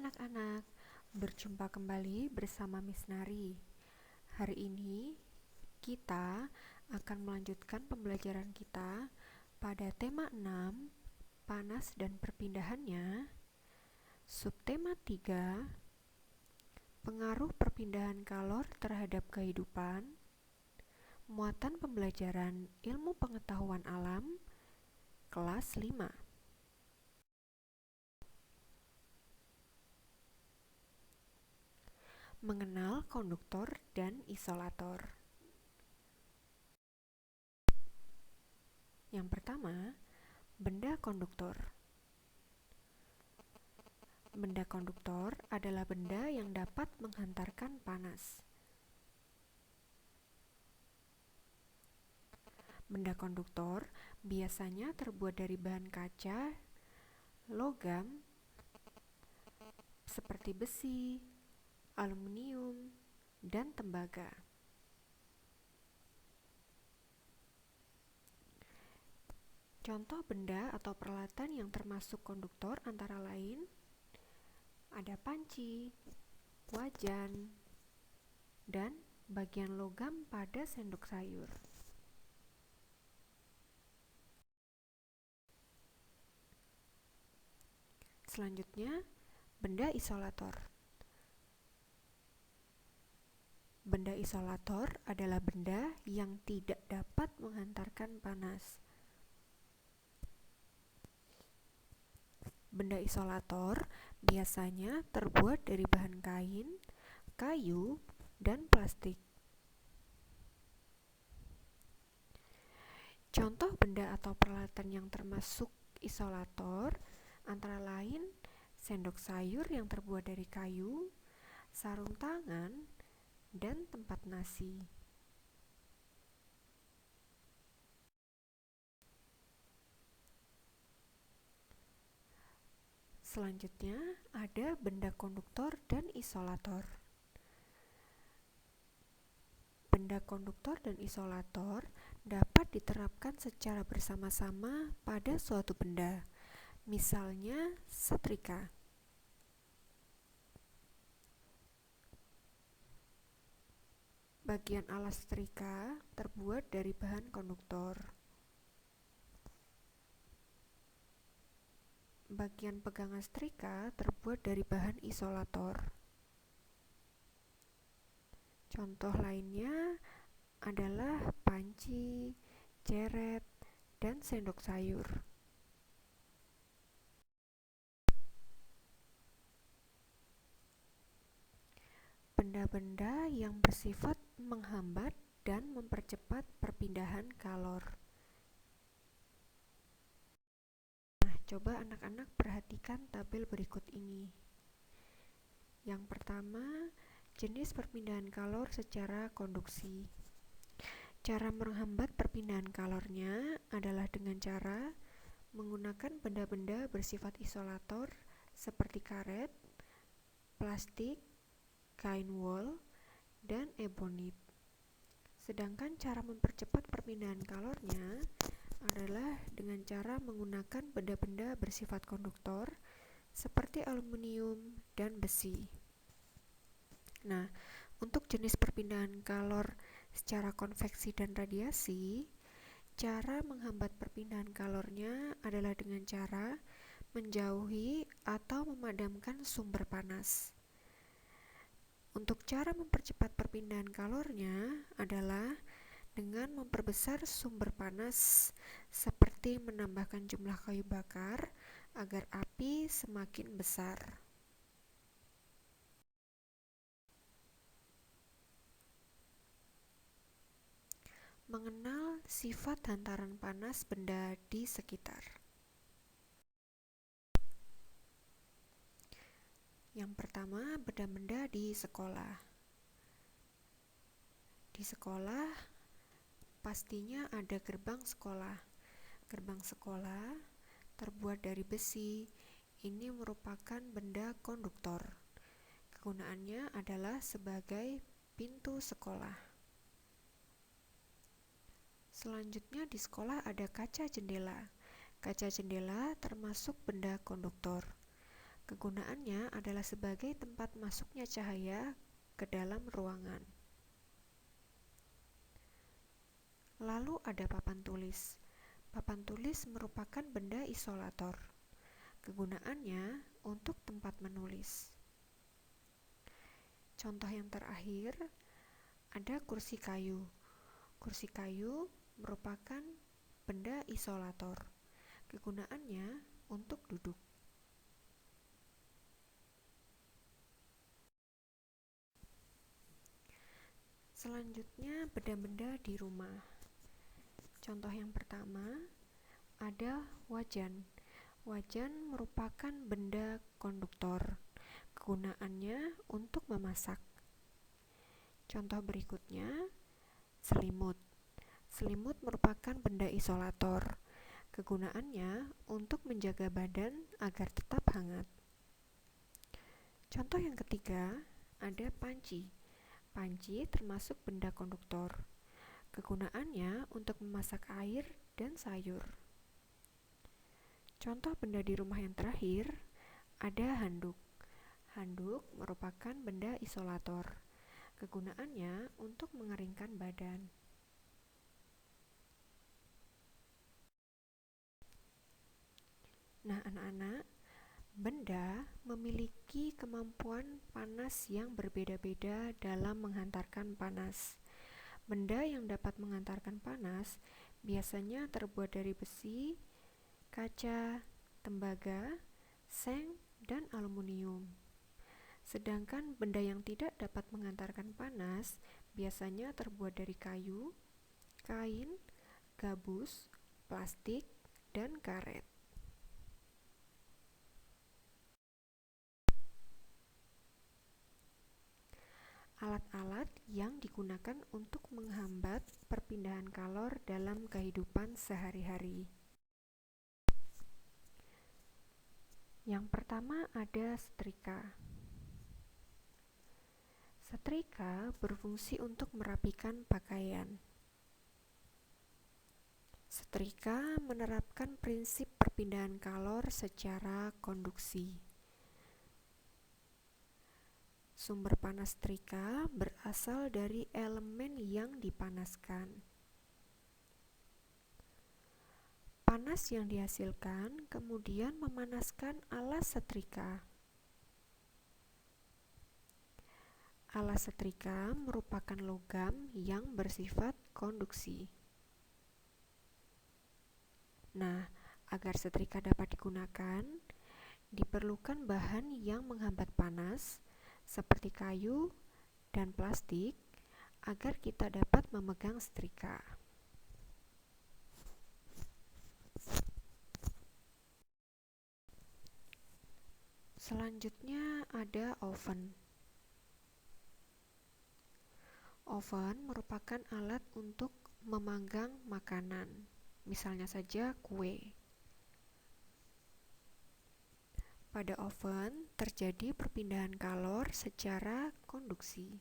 anak-anak, berjumpa kembali bersama Miss Nari. Hari ini kita akan melanjutkan pembelajaran kita pada tema 6, panas dan perpindahannya, subtema 3, pengaruh perpindahan kalor terhadap kehidupan, muatan pembelajaran ilmu pengetahuan alam, kelas 5. Mengenal konduktor dan isolator. Yang pertama, benda konduktor. Benda konduktor adalah benda yang dapat menghantarkan panas. Benda konduktor biasanya terbuat dari bahan kaca, logam, seperti besi, aluminium, dan tembaga. Contoh benda atau peralatan yang termasuk konduktor antara lain ada panci, wajan, dan bagian logam pada sendok sayur. Selanjutnya, benda isolator. Benda isolator adalah benda yang tidak dapat menghantarkan panas. Benda isolator biasanya terbuat dari bahan kain, kayu, dan plastik. Contoh benda atau peralatan yang termasuk isolator antara lain sendok sayur yang terbuat dari kayu, sarung tangan, dan tempat nasi. Selanjutnya ada benda konduktor dan isolator. Benda konduktor dan isolator dapat diterapkan secara bersama-sama pada suatu benda, misalnya setrika. Bagian alas setrika terbuat dari bahan konduktor. Bagian pegangan setrika terbuat dari bahan isolator. Contoh lainnya adalah panci, ceret, dan sendok sayur. Benda-benda yang bersifat menghambat dan mempercepat perpindahan kalor. Nah, coba anak-anak perhatikan tabel berikut ini. Yang pertama, jenis perpindahan kalor secara konduksi. Cara menghambat perpindahan kalornya adalah dengan cara menggunakan benda-benda bersifat isolator seperti karet, plastik, kain wol, dan ebonit. Sedangkan cara mempercepat perpindahan kalornya adalah dengan cara menggunakan benda-benda bersifat konduktor seperti aluminium dan besi. Nah, untuk jenis perpindahan kalor secara konveksi dan radiasi, cara menghambat perpindahan kalornya adalah dengan cara menjauhi atau memadamkan sumber panas. Untuk cara mempercepat perpindahan kalornya adalah dengan memperbesar sumber panas seperti menambahkan jumlah kayu bakar agar api semakin besar. Mengenal sifat hantaran panas benda di sekitar. Yang pertama, benda-benda di sekolah. Di sekolah pastinya ada gerbang sekolah. Gerbang sekolah terbuat dari besi. Ini merupakan benda konduktor. Kegunaannya adalah sebagai pintu sekolah. Selanjutnya di sekolah ada kaca jendela. Kaca jendela termasuk benda konduktor. Kegunaannya adalah sebagai tempat masuknya cahaya ke dalam ruangan. Lalu ada papan tulis. Papan tulis merupakan benda isolator. Kegunaannya untuk tempat menulis. Contoh yang terakhir, ada kursi kayu. Kursi kayu merupakan benda isolator. Kegunaannya untuk duduk. Selanjutnya, benda-benda di rumah. Contoh yang pertama, ada wajan. Wajan merupakan benda konduktor. Kegunaannya untuk memasak. Contoh berikutnya, selimut. Selimut merupakan benda isolator. Kegunaannya untuk menjaga badan agar tetap hangat. Contoh yang ketiga, ada panci. Panci termasuk benda konduktor. Kegunaannya untuk memasak air dan sayur. Contoh benda di rumah yang terakhir, ada handuk. Handuk merupakan benda isolator. Kegunaannya untuk mengeringkan badan. Nah, anak-anak, benda memiliki kemampuan panas yang berbeda-beda dalam menghantarkan panas. Benda yang dapat mengantarkan panas biasanya terbuat dari besi, kaca, tembaga, seng, dan aluminium. Sedangkan benda yang tidak dapat mengantarkan panas biasanya terbuat dari kayu, kain, gabus, plastik, dan karet. Alat-alat yang digunakan untuk menghambat perpindahan kalor dalam kehidupan sehari-hari. Yang pertama ada setrika. Setrika berfungsi untuk merapikan pakaian. Setrika menerapkan prinsip perpindahan kalor secara konduksi. Sumber panas setrika berasal dari elemen yang dipanaskan. Panas yang dihasilkan kemudian memanaskan alas setrika. Alas setrika merupakan logam yang bersifat konduksi. Nah, agar setrika dapat digunakan, diperlukan bahan yang menghambat panas, seperti kayu dan plastik, agar kita dapat memegang setrika. Selanjutnya ada oven. Oven merupakan alat untuk memanggang makanan, misalnya saja kue. Pada oven terjadi perpindahan kalor secara konduksi.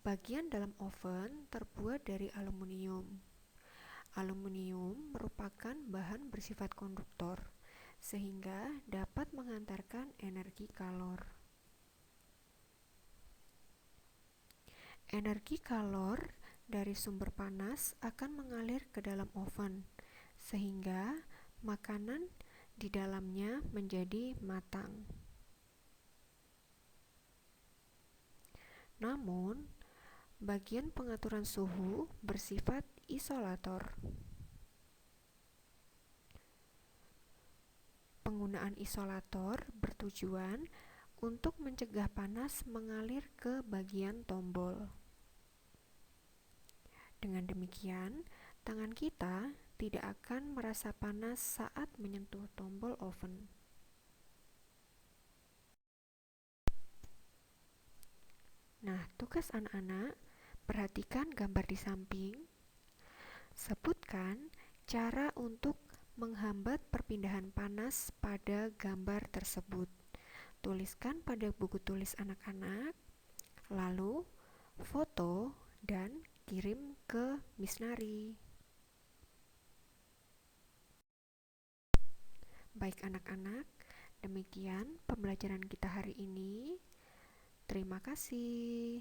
Bagian dalam oven terbuat dari aluminium. Aluminium merupakan bahan bersifat konduktor, sehingga dapat mengantarkan energi kalor. Energi kalor dari sumber panas akan mengalir ke dalam oven, sehingga makanan di dalamnya menjadi matang. Namun, bagian pengaturan suhu bersifat isolator. Penggunaan isolator bertujuan untuk mencegah panas mengalir ke bagian tombol. Dengan demikian, tangan kita tidak akan merasa panas saat menyentuh tombol oven. Nah, tugas anak-anak, perhatikan gambar di samping. Sebutkan cara untuk menghambat perpindahan panas pada gambar tersebut. Tuliskan pada buku tulis anak-anak, lalu foto dan kirim ke Miss Nari. Baik anak-anak, demikian pembelajaran kita hari ini. Terima kasih.